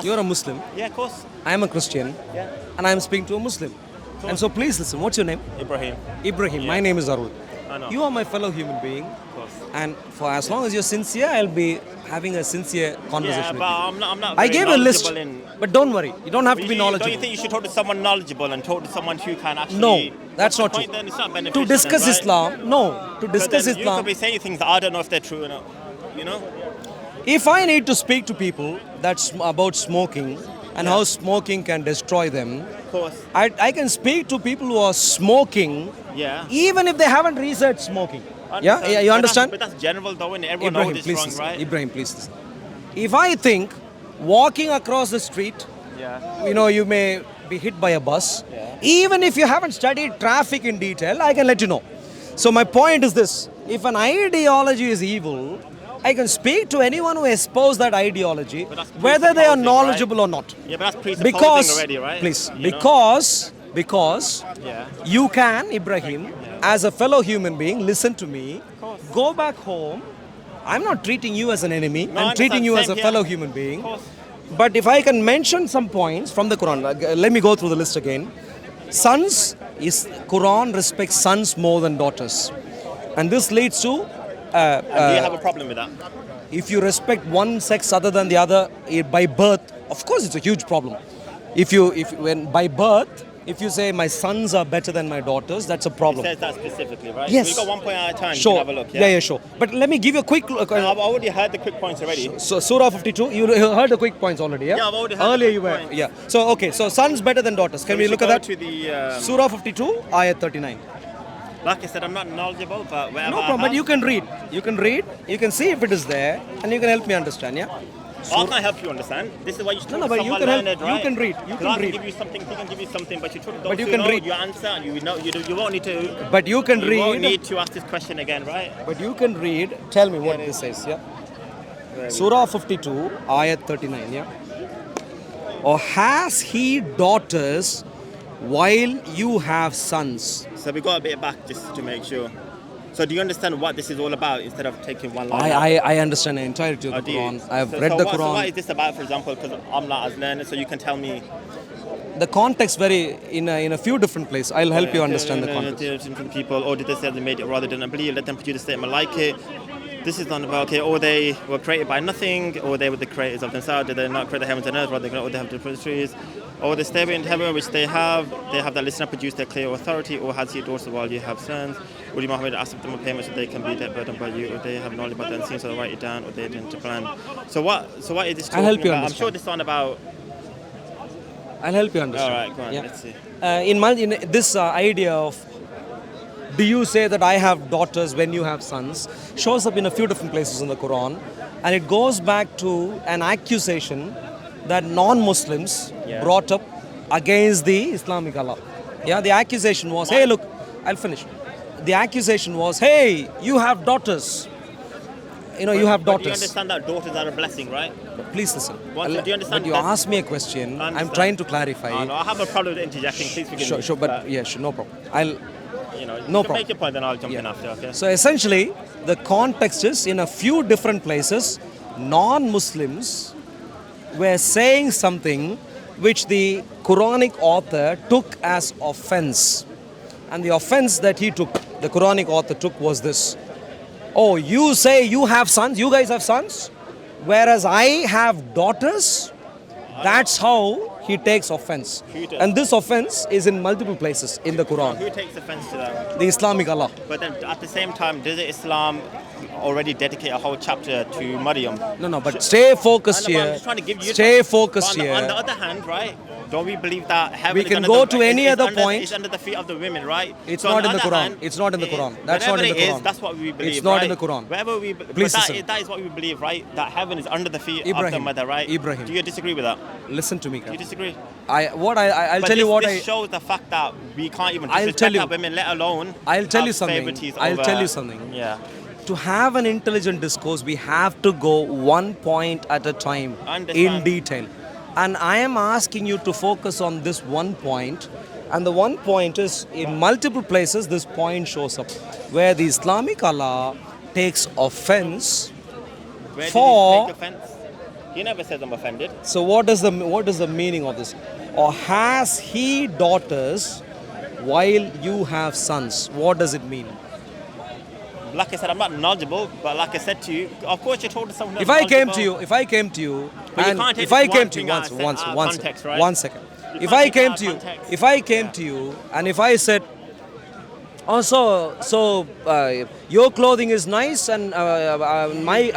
You're a Muslim. Yeah, of course. I am a Christian. Yeah. And I am speaking to a Muslim. And so please listen. What's your name? Ibrahim. Ibrahim. Yeah. My name is Arul. I know. You are my fellow human being. Of course. And for as long as you're sincere, I'll be having a sincere conversation Yeah, with but you. I'm not I very gave a list. knowledgeable in... But don't worry. You don't have to be Don't knowledgeable. you think you should talk to someone knowledgeable and talk to someone who can actually... No, that's not the true. point then? It's not beneficial To discuss then, right? Islam, no. To discuss But then Islam. You could be saying things that I don't know if they're true or not. You know? If I need to speak to people that's about smoking and how smoking can destroy them, Of course. I can speak to people who are smoking Yeah. even if they haven't researched smoking. Understand. Yeah, you understand? But that's general though, and everyone Ibrahim, knows it's please wrong, listen. right? Ibrahim, please listen. If I think walking across the street, Yeah. you may be hit by a bus, Yeah. even if you haven't studied traffic in detail, I can let you know. So my point is this: if an ideology is evil, I can speak to anyone who espouses that ideology, But that's whether they are presupposing, knowledgeable or not. Yeah, but that's presupposing Because, already, right? please, You know? because Yeah. you can, Ibrahim, as a fellow human being, listen to me, go back home. I'm not treating you as an enemy, No, I I'm treating you as a understand. Same fellow here. human being. Of course. But if I can mention some points from the Quran, let me go through the list again. Quran respects sons more than daughters. And this leads to, And do you have a problem with that? if you respect one sex other than the other by birth, of course it's a huge problem. When by birth, if you say my sons are better than my daughters, that's a It problem. says that specifically, right? Yes. So we got 1 point at a time. You Sure. can have a look, Yeah, sure. But let me give you a quick look. I've already heard the quick points already. So Surah 52, you heard the quick points already, yeah? Yeah, I've already heard the Earlier quick you were, points. yeah. So, okay, so sons better than daughters. Can we should look at go that? To the, Surah 52, ayat 39. like I said, I'm not knowledgeable, but wherever No I problem, but have- you can read. You can read, you can see if it is there, and you can help me understand, yeah? I can't help you understand. This is why you should No, talk no, to but you someone can help- learned, you right? can read, you 'Cause can I read. give you something, he can give you something, but you talk But those you who can know read. your answer, and you won't need to. But you can You won't read, need to ask this question again, right? but you can read, tell me what this says, yeah? Surah 52, ayat 39, yeah? Or has he daughters while you have sons? So we got a bit back just to make sure. So do you understand what this is all about instead of taking one line? out? I understand the entirety of Oh, the do you? Quran. I've So- read so the what, Quran. So what is this about, for example? Because I'm not as learned, so you can tell me. The context in a few different places. I'll help you understand the context. To the people, or did they say they made it rather than believe? Let them produce a statement like it. This is not about, okay, or they were created by nothing, or they were the creators of themselves. Did they not create the heavens and earth, rather than, or they have the trees? Or they stay in heaven, which they have that listener produce their clear authority, or has he daughters while you have sons? Would you Muhammad ask them a payment so they can be debt burdened by you, or they have knowledge about the unseen, so they write it down, or they didn't plan? So what is this talking I'll help you about? I'm understand. sure this one about. I'll help you understand. All right, go on, Yeah. let's see. In this idea of do you say that I have daughters when you have sons shows up in a few different places in the Quran, and it goes back to an accusation that non-Muslims Yeah. brought up against the Islamic Allah. Yeah, the accusation was, hey, look, I'll finish. The accusation was, hey, you have daughters. You have But do you daughters. understand that daughters are a blessing, right? Please listen. What- do you understand But you that- asked me a question. I I'm understand. trying to clarify. No, I have a problem with interjecting. Please forgive me. Sure, but yeah, sure, no problem. you no can problem. make your point, then I'll jump in Yeah. after. Okay. So essentially, the context is in a few different places, non-Muslims were saying something which the Quranic author took as offense. And the offense that the Quranic author took was this. Oh, you say you have sons, you guys have sons, whereas I have daughters? That's how he takes offense. Who does? And this offense is in multiple places in the Quran. Who takes offense to that? The Islamic Allah. But then at the same time, does Islam already dedicate a whole chapter to Maryam? No, but stay focused I know, but I'm here. just trying to give you Stay time. focused But on the here. other hand, right? Don't we believe that heaven We is can under go the, to any is other under, point. It's under the feet of the women, right? It's So not on in the other Quran. hand, It's not in the it- Quran. That's not in the whatever it Quran. is, that's what we believe. It's not right? in the Quran. Wherever we, Please but listen. that is what we believe, right? That heaven is under the feet of the Ibrahim, mother, right? Ibrahim. Do you disagree with that? Listen to me, Do you Karan. disagree? I'll But tell you what this shows the fact that we can't even I'll disrespect tell you. our women, let alone I'll tell have you something. favorites I'll over- tell you something. Yeah. To have an intelligent discourse, we have to go one point at a time Understand. in detail. And I am asking you to focus on this one point. And the one point is in multiple places this point shows up where the Islamic Allah takes offense Where For- did he take offense? He never says I'm offended. So what is the meaning of this? Or has he daughters while you have sons? What does it mean? Like I said, I'm not knowledgeable, but like I said to you, of course you told someone. If I came to you, But you and can't take if I this came one to you thing out of context, right? one second. You If can't I take it came out to of you, context. if I came to you, and if I said, oh, so your clothing is nice, and my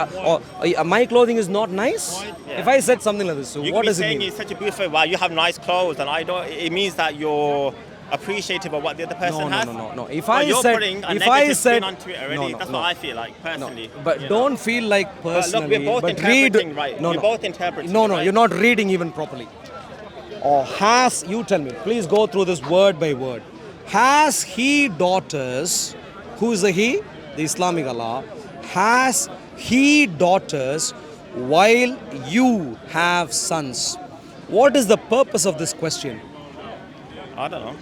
clothing is not nice. Yeah. If I said something like this, so You what could be does it saying mean? it's such a beautiful, wow, you have nice clothes, and I don't. It means that you're appreciative of what the other person has. No. If But I you're said, putting a if negative I spin said, onto it already. That's what I feel like personally. But you don't know. feel like But personally. look, we're both but read. interpreting, right? We're both interpreting. No, right? you're not reading even properly. Or has, you tell me, please go through this word by word. Has he daughters? Who is the he? The Islamic Allah. Has he daughters while you have sons? What is the purpose of this question? I don't know.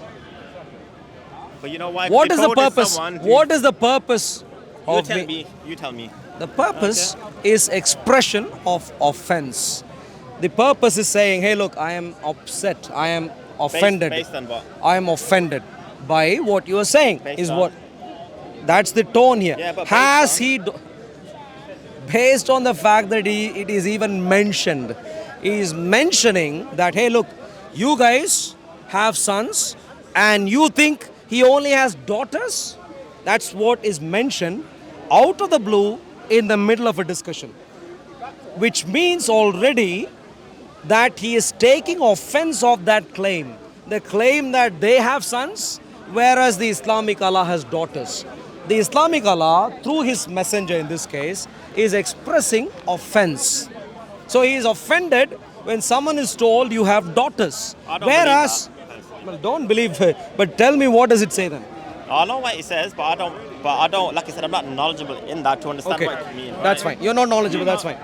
But you know why? What They is the told us purpose? someone who- What is the purpose You of tell me? me. You tell me. The purpose is expression of offense. The purpose is saying, hey, look, I am upset. I am offended. Based on what? I am offended by what you are saying. Based Is on? what? That's the tone here. Yeah, but Has based on? based on the fact that it is even mentioned, he is mentioning that, hey, look, you guys have sons and you think he only has daughters? That's what is mentioned out of the blue in the middle of a discussion. Which means already that he is taking offense of that claim. The claim that they have sons, whereas the Islamic Allah has daughters. The Islamic Allah, through his messenger in this case, is expressing offense. So he is offended when someone is told you have daughters. I don't Whereas, well, don't believe it, but tell me, what does it say then? I know what it says, but I don't. Like I said, I'm not knowledgeable in that to understand Okay, what it means. that's right? fine. You're not knowledgeable, that's fine.